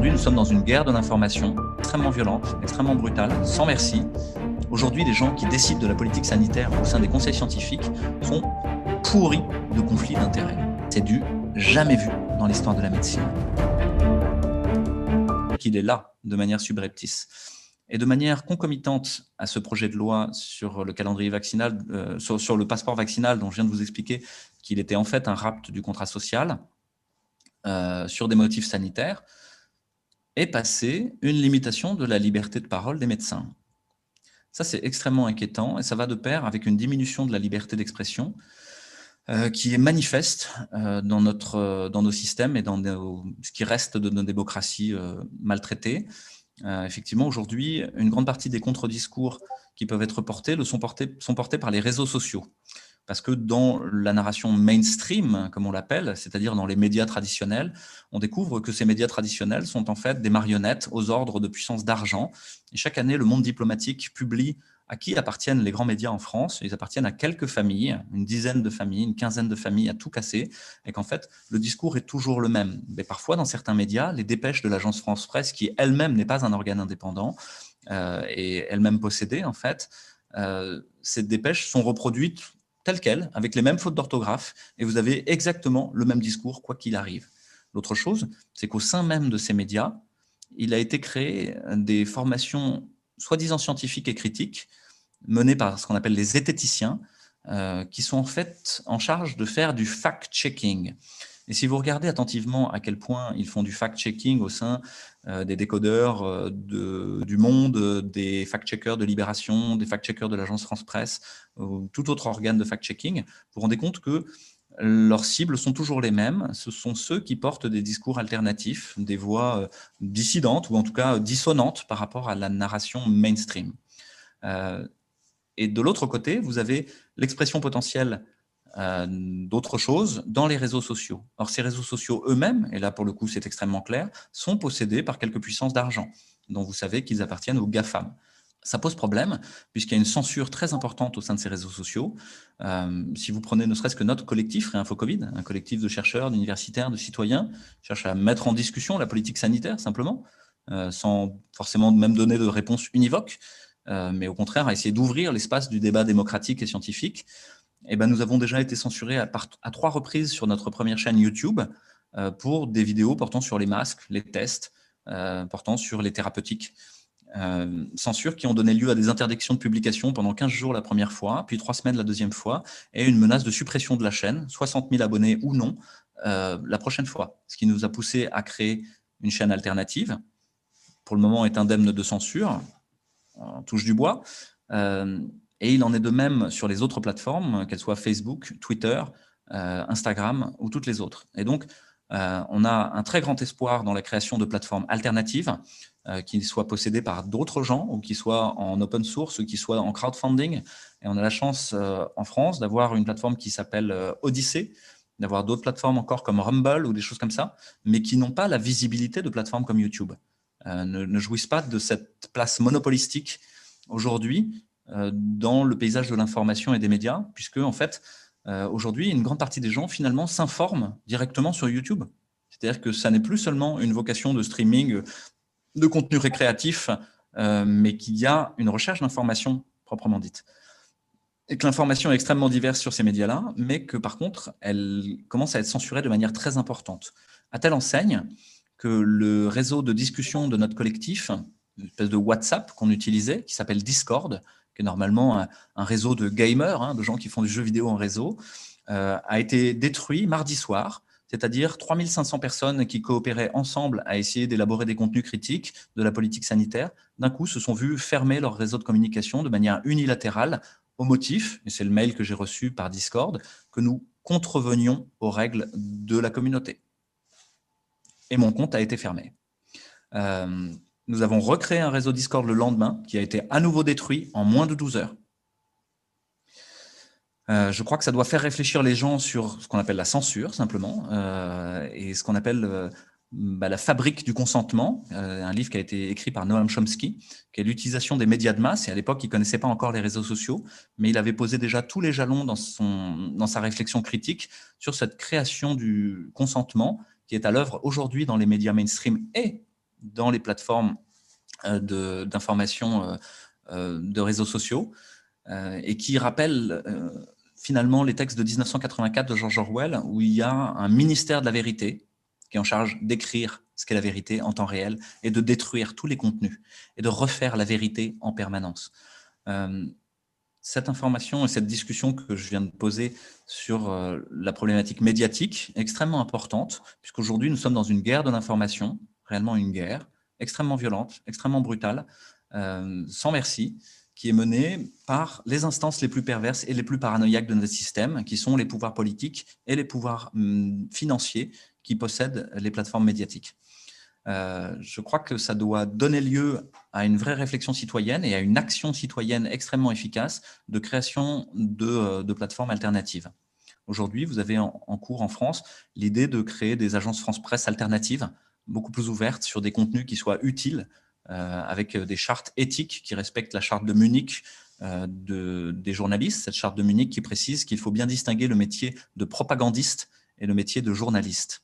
Aujourd'hui, nous sommes dans une guerre de l'information extrêmement violente, extrêmement brutale, sans merci. Aujourd'hui, les gens qui décident de la politique sanitaire au sein des conseils scientifiques sont pourris de conflits d'intérêts. C'est du jamais vu dans l'histoire de la médecine. Il est là de manière subreptice. Et de manière concomitante à ce projet de loi sur le calendrier vaccinal, sur le passeport vaccinal dont je viens de vous expliquer qu'il était en fait un rapt du contrat social sur des motifs sanitaires, est passée une limitation de la liberté de parole des médecins. Ça, c'est extrêmement inquiétant et ça va de pair avec une diminution de la liberté d'expression qui est manifeste dans nos systèmes et dans ce qui reste de nos démocraties maltraitées. Effectivement, aujourd'hui, une grande partie des contre-discours qui peuvent être portés sont portés par les réseaux sociaux. Parce que dans la narration mainstream, comme on l'appelle, c'est-à-dire dans les médias traditionnels, on découvre que ces médias traditionnels sont en fait des marionnettes aux ordres de puissances d'argent. Et chaque année, le monde diplomatique publie à qui appartiennent les grands médias en France. Ils appartiennent à quelques familles, une dizaine de familles, une quinzaine de familles à tout casser, et qu'en fait, le discours est toujours le même. Mais parfois, dans certains médias, les dépêches de l'agence France-Presse, qui elle-même n'est pas un organe indépendant, et elle-même possédée, en fait, ces dépêches sont reproduites telles quelles, avec les mêmes fautes d'orthographe, et vous avez exactement le même discours, quoi qu'il arrive. L'autre chose, c'est qu'au sein même de ces médias, il a été créé des formations soi-disant scientifiques et critiques, menées par ce qu'on appelle les zététiciens, qui sont en fait en charge de faire du fact-checking. Et si vous regardez attentivement à quel point ils font du fact-checking au sein des décodeurs du Monde, des fact-checkers de Libération, des fact-checkers de l'agence France-Presse, ou tout autre organe de fact-checking, vous vous rendez compte que leurs cibles sont toujours les mêmes. Ce sont ceux qui portent des discours alternatifs, des voix dissidentes ou en tout cas dissonantes par rapport à la narration mainstream. Et de l'autre côté, vous avez l'expression potentielle d'autres choses dans les réseaux sociaux. Or, ces réseaux sociaux eux-mêmes, et là pour le coup c'est extrêmement clair, sont possédés par quelques puissances d'argent, dont vous savez qu'ils appartiennent aux GAFAM. Ça pose problème, puisqu'il y a une censure très importante au sein de ces réseaux sociaux. Si vous prenez ne serait-ce que notre collectif Réinfo-Covid, un collectif de chercheurs, d'universitaires, de citoyens, cherche à mettre en discussion la politique sanitaire, simplement, sans forcément même donner de réponse univoque, mais au contraire à essayer d'ouvrir l'espace du débat démocratique et scientifique. Eh ben, nous avons déjà été censurés à 3 reprises sur notre première chaîne YouTube pour des vidéos portant sur les masques, les tests, portant sur les thérapeutiques. Censures qui ont donné lieu à des interdictions de publication pendant 15 jours la première fois, puis 3 semaines la deuxième fois, et une menace de suppression de la chaîne, 60 000 abonnés ou non, la prochaine fois. Ce qui nous a poussé à créer une chaîne alternative, pour le moment est indemne de censure, on touche du bois, et il en est de même sur les autres plateformes, qu'elles soient Facebook, Twitter, Instagram ou toutes les autres. Et donc, on a un très grand espoir dans la création de plateformes alternatives qui soient possédées par d'autres gens ou qui soient en open source ou qui soient en crowdfunding. Et on a la chance en France d'avoir une plateforme qui s'appelle Odyssey, d'avoir d'autres plateformes encore comme Rumble ou des choses comme ça, mais qui n'ont pas la visibilité de plateformes comme YouTube, ne jouissent pas de cette place monopolistique aujourd'hui dans le paysage de l'information et des médias, puisque en fait, aujourd'hui, une grande partie des gens, finalement, s'informent directement sur YouTube. C'est-à-dire que ça n'est plus seulement une vocation de streaming de contenu récréatif, mais qu'il y a une recherche d'information proprement dite. Et que l'information est extrêmement diverse sur ces médias-là, mais que par contre, elle commence à être censurée de manière très importante. À telle enseigne que le réseau de discussion de notre collectif, une espèce de WhatsApp qu'on utilisait, qui s'appelle Discord, qui est normalement un réseau de gamers, hein, de gens qui font du jeu vidéo en réseau, a été détruit mardi soir, c'est-à-dire 3500 personnes qui coopéraient ensemble à essayer d'élaborer des contenus critiques de la politique sanitaire, d'un coup se sont vus fermer leur réseau de communication de manière unilatérale, au motif, et c'est le mail que j'ai reçu par Discord, que nous contrevenions aux règles de la communauté. Et mon compte a été fermé. Nous avons recréé un réseau Discord le lendemain, qui a été à nouveau détruit en moins de 12 heures. Je crois que ça doit faire réfléchir les gens sur ce qu'on appelle la censure, simplement, et ce qu'on appelle la fabrique du consentement, un livre qui a été écrit par Noam Chomsky, qui est l'utilisation des médias de masse. Et à l'époque, il ne connaissait pas encore les réseaux sociaux, mais il avait posé déjà tous les jalons dans sa réflexion critique sur cette création du consentement qui est à l'œuvre aujourd'hui dans les médias mainstream et dans les plateformes d'information de réseaux sociaux et qui rappelle finalement les textes de 1984 de George Orwell, où il y a un ministère de la vérité qui est en charge d'écrire ce qu'est la vérité en temps réel et de détruire tous les contenus et de refaire la vérité en permanence. Cette information et cette discussion que je viens de poser sur la problématique médiatique est extrêmement importante, puisqu'aujourd'hui nous sommes dans une guerre de l'information, réellement une guerre extrêmement violente, extrêmement brutale, sans merci, qui est menée par les instances les plus perverses et les plus paranoïaques de notre système, qui sont les pouvoirs politiques et les pouvoirs financiers qui possèdent les plateformes médiatiques. Je crois que ça doit donner lieu à une vraie réflexion citoyenne et à une action citoyenne extrêmement efficace de création de plateformes alternatives. Aujourd'hui, vous avez en cours en France l'idée de créer des agences France-Presse alternatives, beaucoup plus ouvertes sur des contenus qui soient utiles, avec des chartes éthiques qui respectent la charte de Munich des journalistes, cette charte de Munich qui précise qu'il faut bien distinguer le métier de propagandiste et le métier de journaliste.